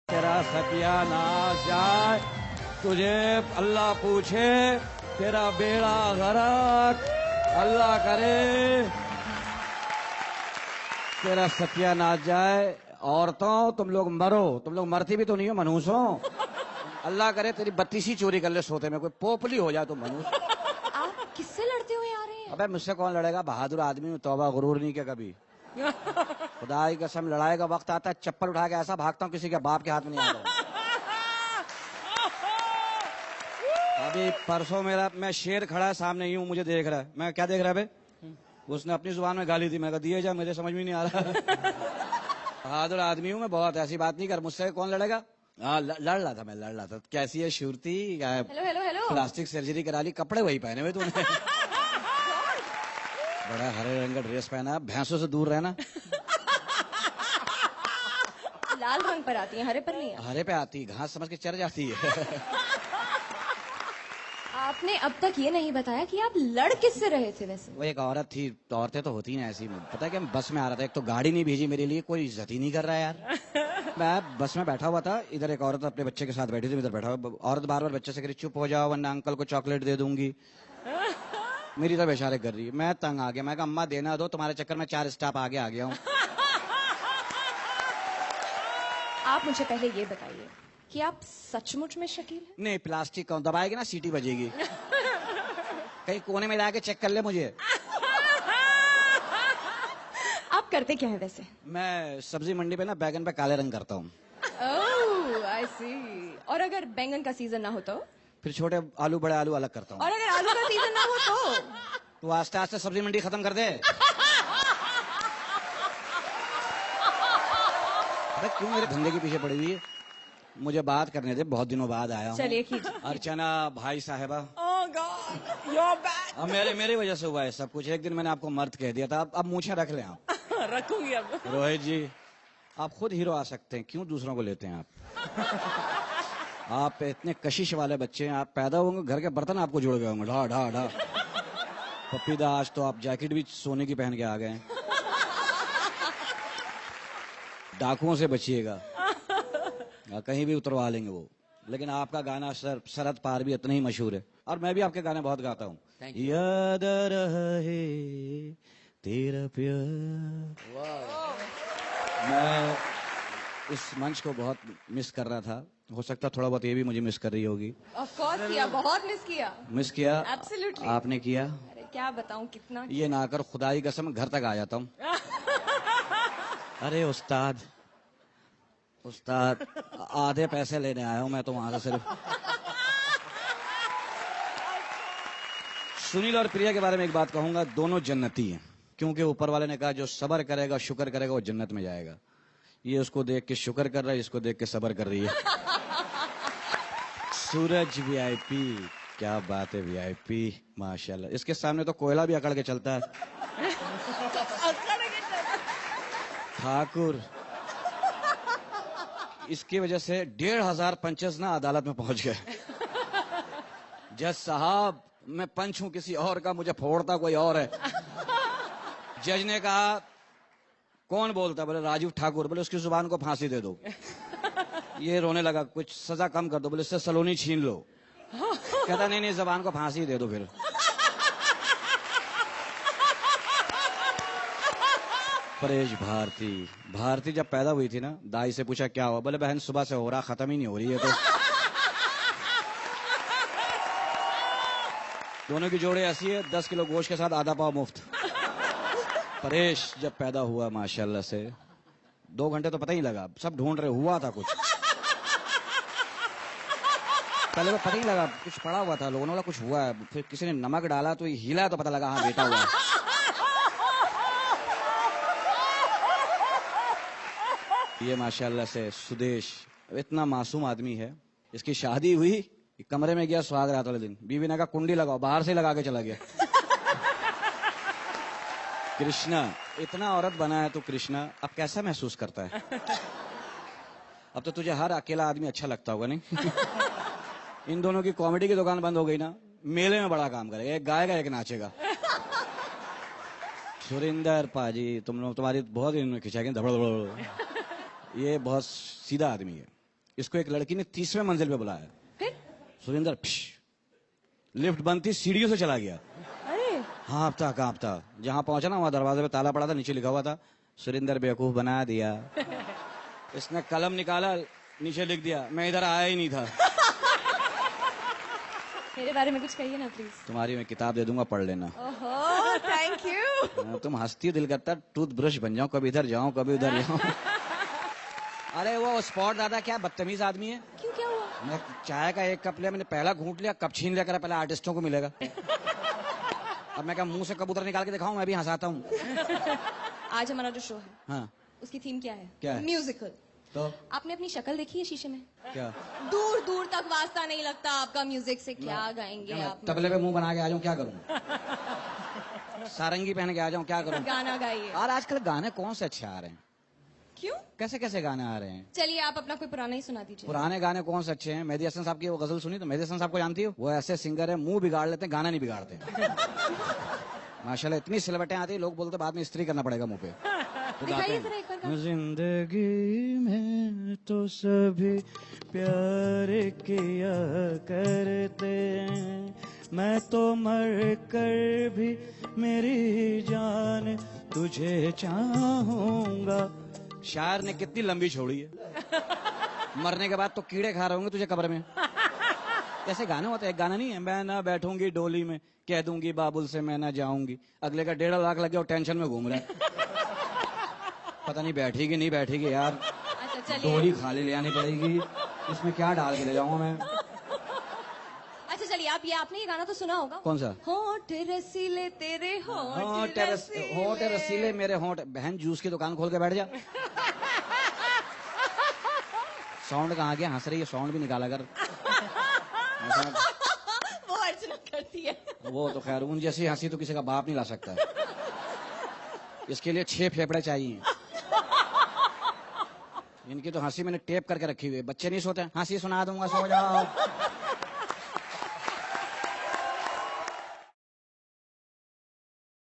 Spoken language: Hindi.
तेरा सत्यानाश जाए, तुझे अल्लाह पूछे, तेरा बेड़ा गरक, अल्लाह करे तेरा सत्यानाश जाए। औरतों तुम लोग मरो, तुम लोग मरती भी तो नहीं हो मनहूसों। अल्लाह करे तेरी 32 चोरी कर ले सोते में, कोई पोपली हो जाए तो मनहूस। आप किससे लड़ते हुए आ रहे हैं? अबे मुझसे कौन लड़ेगा, बहादुर आदमी हूँ, तौबा गुरूर नहीं क्या कभी। खुदा की कसम लड़ाई का वक्त आता है चप्पल उठा के ऐसा भागता हूँ किसी के बाप के हाथ में नहीं आता। अभी परसों मेरा मैं शेर खड़ा है सामने, यूं मुझे देख रहा है, मैं क्या देख रहा है बे? उसने अपनी जुबान में गाली दी, मैं कहा दिए जा, मुझे समझ में नहीं आ रहा। बहादुर आदमी हूँ मैं बहुत, ऐसी बात नहीं कर, मुझसे कौन लड़ेगा। हाँ लड़ रहा था, मैं लड़ रहा था। कैसी है Shruti? Hello hello hello. Plastic surgery करा ली, कपड़े वही पहने हुए तूने। बड़ा हरे रंग का ड्रेस पहना, भैंसों से दूर रहना। लाल रंग पर आती है, हरे पर नहीं है। हरे पे आती है, घास समझ के चढ़ जाती है। आपने अब तक ये नहीं बताया कि आप लड़ किससे रहे थे वैसे? वो एक औरत थी, तो औरतें तो होती हैं ऐसी। पता है कि मैं बस में आ रहा था, एक तो गाड़ी नहीं भेजी मेरे लिए, कोई इज्जत ही नहीं कर रहा है यार। मैं बस में बैठा हुआ था, इधर एक औरत अपने बच्चे के साथ बैठी थी, इधर बैठा हुआ। औरत बार बार बच्चे से कह रही चुप हो जाओ वरना अंकल को चॉकलेट दे दूंगी। मेरी तरफ इशारे कर रही है, मैं तंग आ गया, मैं कहा अम्मा देना दो, तुम्हारे चक्कर में 4 स्टॉप आगे आ गया हूँ। आप मुझे पहले ये बताइए कि आप सचमुच में शकील हैं? नहीं, प्लास्टिक कौन दबाएगी ना, सीटी बजेगी। कहीं कोने में लाके चेक कर ले मुझे। आप करते क्या है वैसे? मैं सब्जी मंडी पे ना बैगन पे काले रंग करता हूँ। ओह आई सी। और अगर बैंगन का सीजन ना हो तो? फिर छोटे आलू बड़े आलू अलग करता हूँ। और अगर आलू का सीजन ना हो तो? तू आस्ते आस्ते सब्जी मंडी खत्म कर दे। अबे क्यों मेरे धंधे के पीछे पड़ी हुई है? मुझे बात करने दे, बहुत दिनों बाद आया हूँ। चलिए कीजिए। अर्चना भाई साहेबा, Oh God, you're back. अब मेरी वजह से हुआ है सब कुछ। एक दिन मैंने आपको मर्द कह दिया था, अब मूछें रख लें आप। रखूंगी अब। रोहित जी, आप खुद हीरो आ सकते हैं, क्यों दूसरों को लेते हैं आप? आप इतने कशिश वाले बच्चे हैं, आप पैदा होंगे घर के बर्तन आपको जुड़ गए होंगे, ढा ढा ढा। पप्पीदा आज तो आप जैकेट भी सोने की पहन के आ गए हैं। डाकुओं से बचिएगा, कहीं भी उतरवा लेंगे वो। लेकिन आपका गाना सरहद पार भी इतना ही मशहूर है, और मैं भी आपके गाने बहुत गाता हूँ। याद रहे तेरा प्यार। मैं इस मंच को बहुत मिस कर रहा था, हो सकता थोड़ा बहुत ये भी मुझे मिस कर रही होगी। Of course किया, बहुत मिस किया। मिस किया? Absolutely. आपने किया? अरे क्या बताऊं कितना। ये ना कर, खुदा की कसम घर तक आ जाता हूँ। अरे उस्ताद उस्ताद, आधे पैसे लेने आया हूँ मैं तो वहां से सिर्फ। सुनील और प्रिया के बारे में एक बात कहूंगा, दोनों जन्नती हैं, क्योंकि ऊपर वाले ने कहा जो सब्र करेगा शुक्र करेगा वो जन्नत में जाएगा। ये उसको देख के शुक्र कर रहा है, इसको देख के सब्र कर रही है। सूरज वीआईपी, क्या बात है वीआईपी, माशाल्लाह। इसके सामने तो कोयला भी अकड़ के चलता है। ठाकुर, इसकी वजह से 1,500 पंचेस ना अदालत में पहुंच गए। जज साहब, मैं पंच हूं किसी और का, मुझे फोड़ता कोई और है। जज ने कहा कौन बोलता? बोले राजीव ठाकुर। बोले उसकी जुबान को फांसी दे दो। ये रोने लगा, कुछ सजा कम कर दो। बोले इससे सलोनी छीन लो। कहता नहीं जबान को फांसी दे दो फिर। परेश भारती जब पैदा हुई थी ना, दाई से पूछा क्या हुआ? बोले बहन सुबह से हो रहा, खत्म ही नहीं हो रही है। तो दोनों की जोड़ी ऐसी है, 10 किलो गोश्त के साथ आधा पाव मुफ्त। परेश जब पैदा हुआ माशाल्लाह से 2 घंटे तो पता ही लगा, सब ढूंढ रहे, हुआ था कुछ। पहले तो पता ही लगा, कुछ पड़ा हुआ था, लोगों ने बोला कुछ हुआ है, फिर किसी ने नमक डाला तो हिला तो पता लगा हाँ बेटा हुआ है। ये माशाल्लाह से सुदेश इतना मासूम आदमी है। इसकी शादी हुई, कमरे में गया सुहाग रात वाले दिन, बीवी ने कहा कुंडी लगाओ, बाहर से लगा के चला गया। कृष्णा, इतना औरत बना है तू कृष्णा, अब कैसा महसूस करता है? अब तो तुझे हर अकेला आदमी अच्छा लगता होगा नहीं? इन दोनों की कॉमेडी की दुकान बंद हो गई ना, मेले में बड़ा काम करेगा, एक गाएगा एक नाचेगा। सुरिंदर पाजी, तुम लोग तुम्हारी बहुत इन्होंने खिंचाएंगे धबड़। ये बहुत सीधा आदमी है, इसको एक लड़की ने 30वें मंजिल पे बुलाया। फिर? सुरेंद्र लिफ्ट बंद थी, सीढ़ियों से चला गया। अरे कांपता कांपता जहां पहुंचा ना, वहां दरवाजे पे ताला पड़ा था, नीचे लिखा हुआ था सुरेंद्र बेवकूफ बना दिया। इसने कलम निकाला, नीचे लिख दिया मैं इधर आया ही नहीं था। मेरे बारे में कुछ कहिए ना प्लीज। तुम्हारी मैं किताब दे दूंगा, पढ़ लेना। ओहो थैंक यू। तुम हंसती हो, दिल करता टूथ ब्रश बन जाऊं, कभी इधर जाऊं कभी उधर जाऊं। अरे वो स्पॉट दादा क्या बदतमीज आदमी है। क्यों, क्या हुआ? मैं चाय का एक कप लिया, मैंने पहला घूंट लिया, कप छीन लिया, करा पहले आर्टिस्टों को मिलेगा। अब मैं क्या मुंह से कबूतर निकाल के दिखाऊं, मैं भी हंसाता हूँ। आज हमारा जो शो है, हाँ उसकी थीम क्या है? क्या है? म्यूजिकल। तो आपने अपनी शक्ल देखी है शीशे में? क्या दूर दूर तक वास्ता नहीं लगता आपका म्यूजिक से। क्या गाएंगे आप? तबले पे मुंह बना के आ जाऊं, क्या करूं? सारंगी पहन के आ जाऊं, क्या करूं? गाना गाइए। और आजकल गाने कौन से अच्छे आ रहे हैं? क्यों? कैसे कैसे गाने आ रहे हैं? चलिए आप अपना कोई पुराना ही सुना दीजिए। पुराने गाने कौन से अच्छे हैं? मेहदी हसन साहब की वो गजल सुनी तो? मेहदी हसन साहब को जानती हो? वो ऐसे सिंगर है, मुंह बिगाड़ लेते हैं, गाना नहीं बिगाड़ते। माशाल्लाह इतनी सिलवटें आती है, लोग बोलते बाद में इस्त्री करना पड़ेगा मुंह पे। तो गाते दिखाइए हैं। जरा एक बार गाना। जिंदगी में तो सभी प्यार किया करते हैं, मैं तो मर कर भी मेरी जान तुझे चाहूंगा। शायर ने कितनी लंबी छोड़ी है। मरने के बाद तो कीड़े खा रहे होंगे तुझे कब्र में। ऐसे गाने होते हैं। एक गाना नहीं है, मैं ना बैठूंगी डोली में, कह दूंगी बाबुल से मैं ना जाऊंगी। अगले का 1.5 लाख लगे और टेंशन में घूम रहा है। पता नहीं बैठेगी नहीं बैठेगी यार। अच्छा चलिए। डोली खाली ले आनी पड़ेगी, इसमें क्या डाल के ले जाऊंगा मैं? अच्छा चलिए, आप आपने ये गाना तो सुना होगा। कौन सा? होठ रसीले तेरे होठ रसीले मेरे होठ। बहन जूस की दुकान खोल के बैठ जा। साउंड कहाँ गया? हंस रही है, साउंड भी निकाला कर। वो अर्चना करती है। वो तो खैर उन जैसी हंसी तो किसी का बाप नहीं ला सकता है। इसके लिए 6 फेफड़े चाहिए। इनकी तो हंसी मैंने टेप करके रखी हुई है। बच्चे नहीं सोते, हंसी सुना दूंगा सो जाओ।